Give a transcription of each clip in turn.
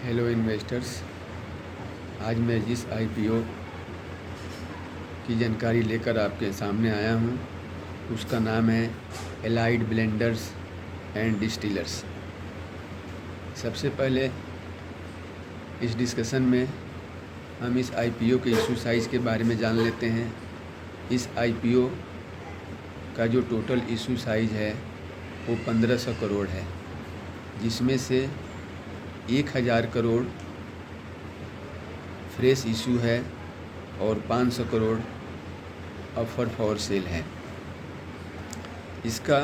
Hello investors. आज मैं जिस आईपीओ की जानकारी लेकर आपके सामने आया हूँ उसका नाम है एलाइड ब्लेंडर्स एंड डिस्टिलर्स। सबसे पहले इस डिस्कशन में हम इस आईपीओ के इशू साइज़ के बारे में जान लेते हैं। इस आईपीओ का जो टोटल इशू साइज़ है वो 1500 करोड़ है, जिसमें से 1000 करोड़ फ्रेश इशू है और 500 करोड़ ऑफर फॉर सेल है। इसका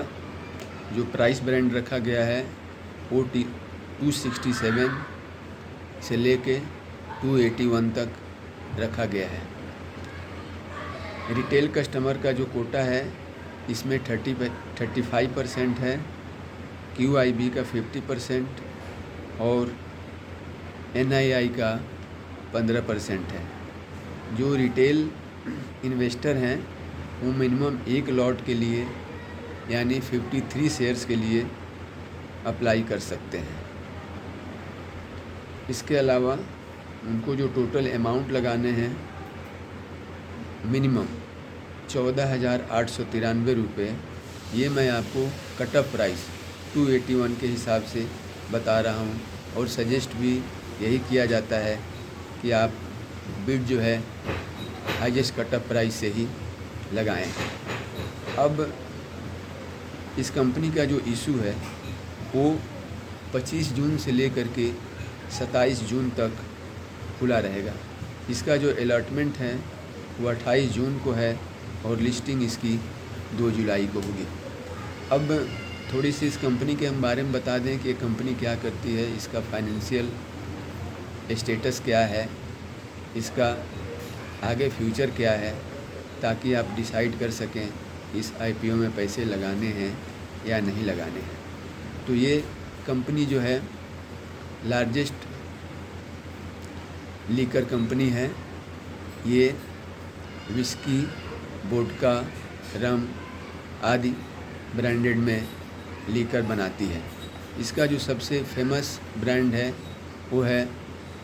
जो प्राइस बैंड रखा गया है वो 267 से लेके 281 तक रखा गया है। रिटेल कस्टमर का जो कोटा है इसमें 35% है, QIB का 50% और NII का 15% है। जो रिटेल इन्वेस्टर हैं वो मिनिमम एक लॉट के लिए यानी 53 शेयर्स के लिए अप्लाई कर सकते हैं। इसके अलावा उनको जो टोटल अमाउंट लगाने हैं मिनिमम 14,893 रुपये, ये मैं आपको कट ऑफ प्राइस 281 के हिसाब से बता रहा हूँ और सजेस्ट भी यही किया जाता है कि आप बिड जो है हाईएस्ट कट ऑफ प्राइस से ही लगाएं। अब इस कंपनी का जो इशू है वो 25 जून से लेकर के 27 जून तक खुला रहेगा। इसका जो अलॉटमेंट है वो 28 जून को है और लिस्टिंग इसकी 2 जुलाई को होगी। अब थोड़ी सी इस कंपनी के हम बारे में बता दें कि ये कंपनी क्या करती है, इसका फाइनेंशियल स्टेटस क्या है, इसका आगे फ्यूचर क्या है, ताकि आप डिसाइड कर सकें इस आईपीओ में पैसे लगाने हैं या नहीं लगाने हैं। तो ये कंपनी जो है लार्जेस्ट लीकर कंपनी है। ये विस्की, वोडका, रम आदि ब्रांडेड में लीकर बनाती है। इसका जो सबसे फेमस ब्रांड है वो है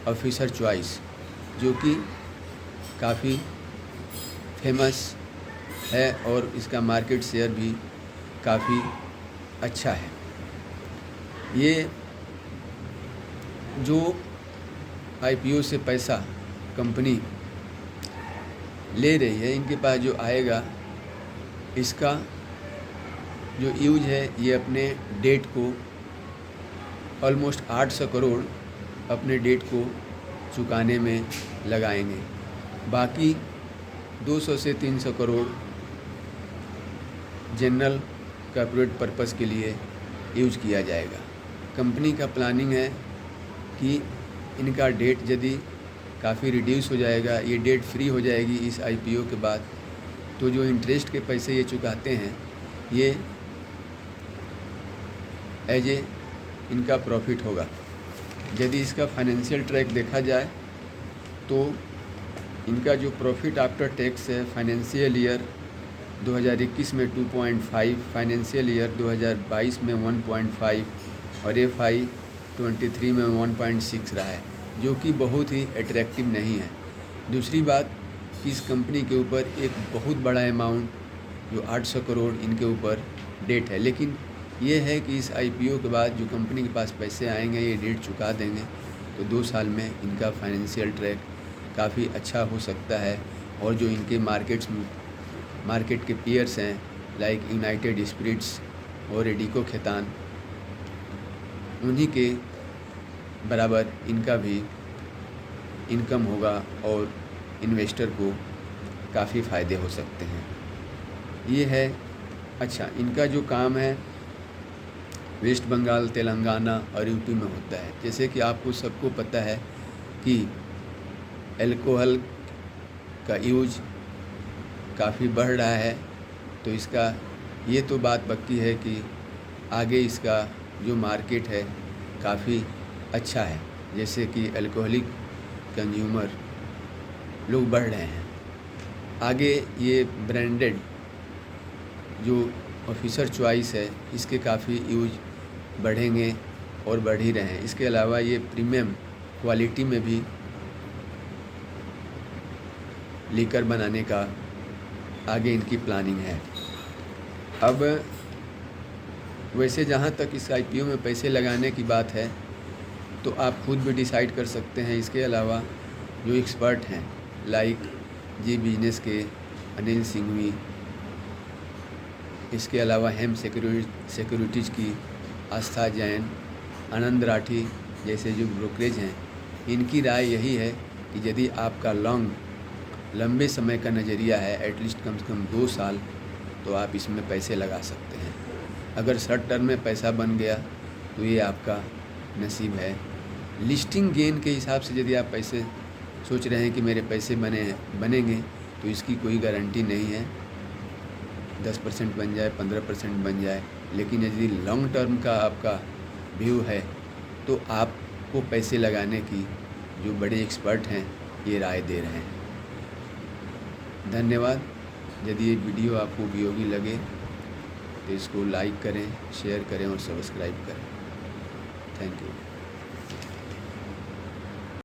ऑफिसर चॉइस, जो कि काफ़ी फेमस है और इसका मार्केट शेयर भी काफ़ी अच्छा है। ये जो आईपीओ से पैसा कंपनी ले रही है, इनके पास जो आएगा इसका जो यूज है ये अपने डेट को ऑलमोस्ट 800 करोड़ अपने डेट को चुकाने में लगाएंगे। बाकी 200 से 300 करोड़ जनरल कॉर्पोरेट पर्पस के लिए यूज किया जाएगा। कंपनी का प्लानिंग है कि इनका डेट यदि काफ़ी रिड्यूस हो जाएगा, ये डेट फ्री हो जाएगी इस आईपीओ के बाद, तो जो इंटरेस्ट के पैसे ये चुकाते हैं ये एज ए इनका प्रॉफिट होगा। यदि इसका फाइनेंशियल ट्रैक देखा जाए तो इनका जो प्रॉफिट आफ्टर टैक्स है फाइनेंशियल ईयर 2021 में 2.5, फाइनेंशियल ईयर 2022 में 1.5 और FY 23 में 1.6 रहा है, जो कि बहुत ही अट्रैक्टिव नहीं है। दूसरी बात कि इस कंपनी के ऊपर एक बहुत बड़ा अमाउंट जो 800 करोड़ इनके ऊपर डेट है, लेकिन ये है कि इस आईपीओ के बाद जो कंपनी के पास पैसे आएंगे ये डेट चुका देंगे तो 2 साल में इनका फाइनेंशियल ट्रैक काफ़ी अच्छा हो सकता है। और जो इनके मार्केट के पीयर्स हैं लाइक यूनाइटेड स्पिरिट्स और रेडिको खेतान, उन्हीं के बराबर इनका भी इनकम होगा और इन्वेस्टर को काफ़ी फ़ायदे हो सकते हैं। ये है। अच्छा, इनका जो काम है वेस्ट बंगाल, तेलंगाना और यूपी में होता है। जैसे कि आपको सबको पता है कि अल्कोहल का यूज काफ़ी बढ़ रहा है, तो इसका ये तो बात पक्की है कि आगे इसका जो मार्केट है काफ़ी अच्छा है। जैसे कि अल्कोहलिक कंज्यूमर लोग बढ़ रहे हैं, आगे ये ब्रांडेड जो ऑफिसर चॉइस है इसके काफ़ी यूज बढ़ेंगे और बढ़ ही रहे हैं। इसके अलावा ये प्रीमियम क्वालिटी में भी लीकर बनाने का आगे इनकी प्लानिंग है। अब वैसे जहाँ तक इस IPO में पैसे लगाने की बात है तो आप खुद भी डिसाइड कर सकते हैं। इसके अलावा जो एक्सपर्ट हैं लाइक जी बिजनेस के अनिल सिंघवी, इसके अलावा हेम सिक्योरिटीज़ की आस्था जैन, आनंद राठी जैसे जो ब्रोकरेज हैं, इनकी राय यही है कि यदि आपका लंबे समय का नज़रिया है, एटलीस्ट कम से कम 2 साल, तो आप इसमें पैसे लगा सकते हैं। अगर शॉर्ट टर्म में पैसा बन गया तो ये आपका नसीब है। लिस्टिंग गेन के हिसाब से यदि आप पैसे सोच रहे हैं कि मेरे पैसे बनेंगे तो इसकी कोई गारंटी नहीं है। 10% बन जाए, 15% बन जाए, लेकिन यदि लॉन्ग टर्म का आपका व्यू है तो आपको पैसे लगाने की जो बड़े एक्सपर्ट हैं ये राय दे रहे हैं। धन्यवाद। यदि ये वीडियो आपको उपयोगी लगे तो इसको लाइक करें, शेयर करें और सब्सक्राइब करें। Thank you.